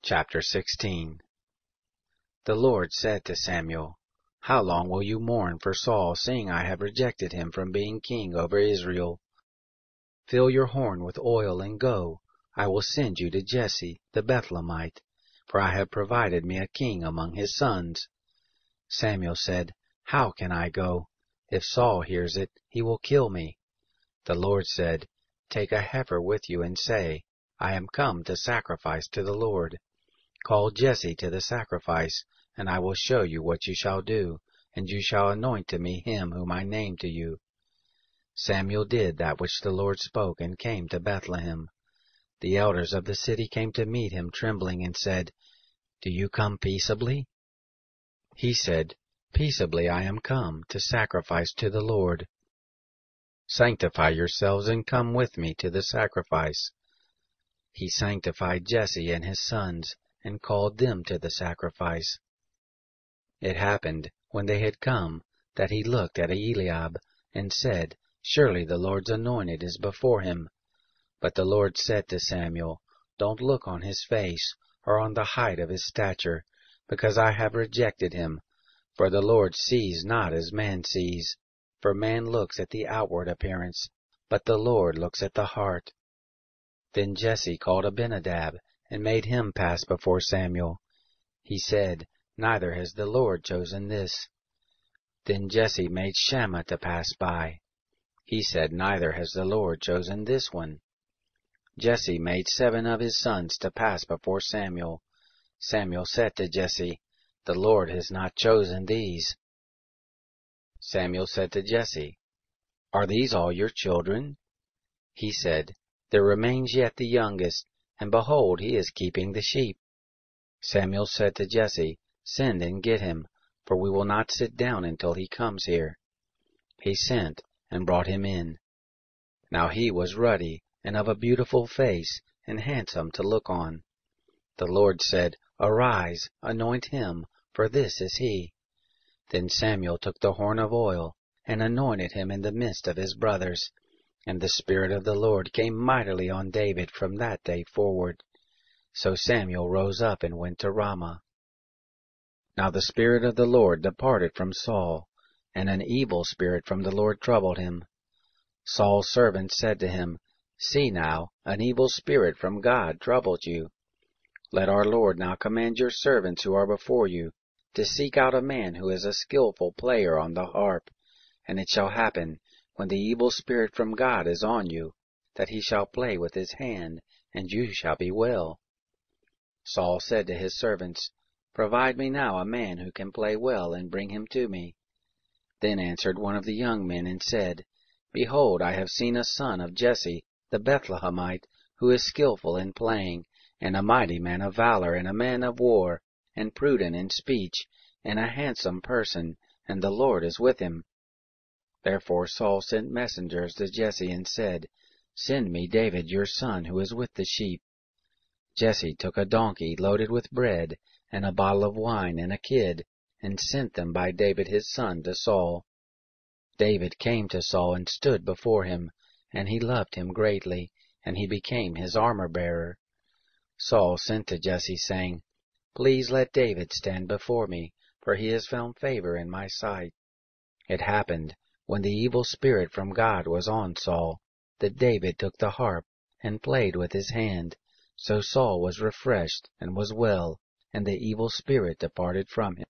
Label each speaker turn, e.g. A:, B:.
A: Chapter 16. The Lord said to Samuel, "How long will you mourn for Saul, seeing I have rejected him from being king over Israel? Fill your horn with oil and go. I will send you to Jesse the Bethlehemite, for I have provided me a king among his sons." Samuel said, "How can I go? If Saul hears it, he will kill me." The Lord said, "Take a heifer with you and say, I am come to sacrifice to the Lord. Call Jesse to the sacrifice, and I will show you what you shall do, and you shall anoint to me him whom I name to you." Samuel did that which the Lord spoke, and came to Bethlehem. The elders of the city came to meet him trembling, and said, "Do you come peaceably?" He said, "Peaceably I am come to sacrifice to the Lord." "Sanctify yourselves and come with me to the sacrifice." He sanctified Jesse and his sons, and called them to the sacrifice. It happened, when they had come, that he looked at Eliab, and said, "Surely the Lord's anointed is before him." But the Lord said to Samuel, "Don't look on his face, or on the height of his stature, because I have rejected him. For the Lord sees not as man sees. For man looks at the outward appearance, but the Lord looks at the heart." Then Jesse called Abinadab, and made him pass before Samuel. He said, "Neither has the Lord chosen this." Then Jesse made Shammah to pass by. He said, "Neither has the Lord chosen this one." Jesse made 7 of his sons to pass before Samuel. Samuel said to Jesse, "The Lord has not chosen these." Samuel said to Jesse, "Are these all your children?" He said, "There remains yet the youngest, and behold, he is keeping the sheep." Samuel said to Jesse, "Send and get him, for we will not sit down until he comes here." He sent, and brought him in. Now he was ruddy, and of a beautiful face, and handsome to look on. The Lord said, "Arise, anoint him, for this is he." Then Samuel took the horn of oil, and anointed him in the midst of his brothers. And the Spirit of the Lord came mightily on David from that day forward. So Samuel rose up and went to Ramah. Now the Spirit of the Lord departed from Saul, and an evil spirit from the Lord troubled him. Saul's servants said to him, "See now, an evil spirit from God troubles you. Let our Lord now command your servants who are before you, to seek out a man who is a skillful player on the harp, and it shall happen, when the evil spirit from God is on you, that he shall play with his hand, and you shall be well." Saul said to his servants, "Provide me now a man who can play well, and bring him to me." Then answered one of the young men, and said, "Behold, I have seen a son of Jesse the Bethlehemite, who is skillful in playing, and a mighty man of valor, and a man of war, and prudent in speech, and a handsome person, and the Lord is with him." Therefore Saul sent messengers to Jesse, and said, "Send me David your son, who is with the sheep." Jesse took a donkey loaded with bread, and a bottle of wine, and a kid, and sent them by David his son to Saul. David came to Saul and stood before him, and he loved him greatly, and he became his armor-bearer. Saul sent to Jesse, saying, "Please let David stand before me, for he has found favor in my sight." It happened, when the evil spirit from God was on Saul, that David took the harp, and played with his hand. So Saul was refreshed, and was well, and the evil spirit departed from him.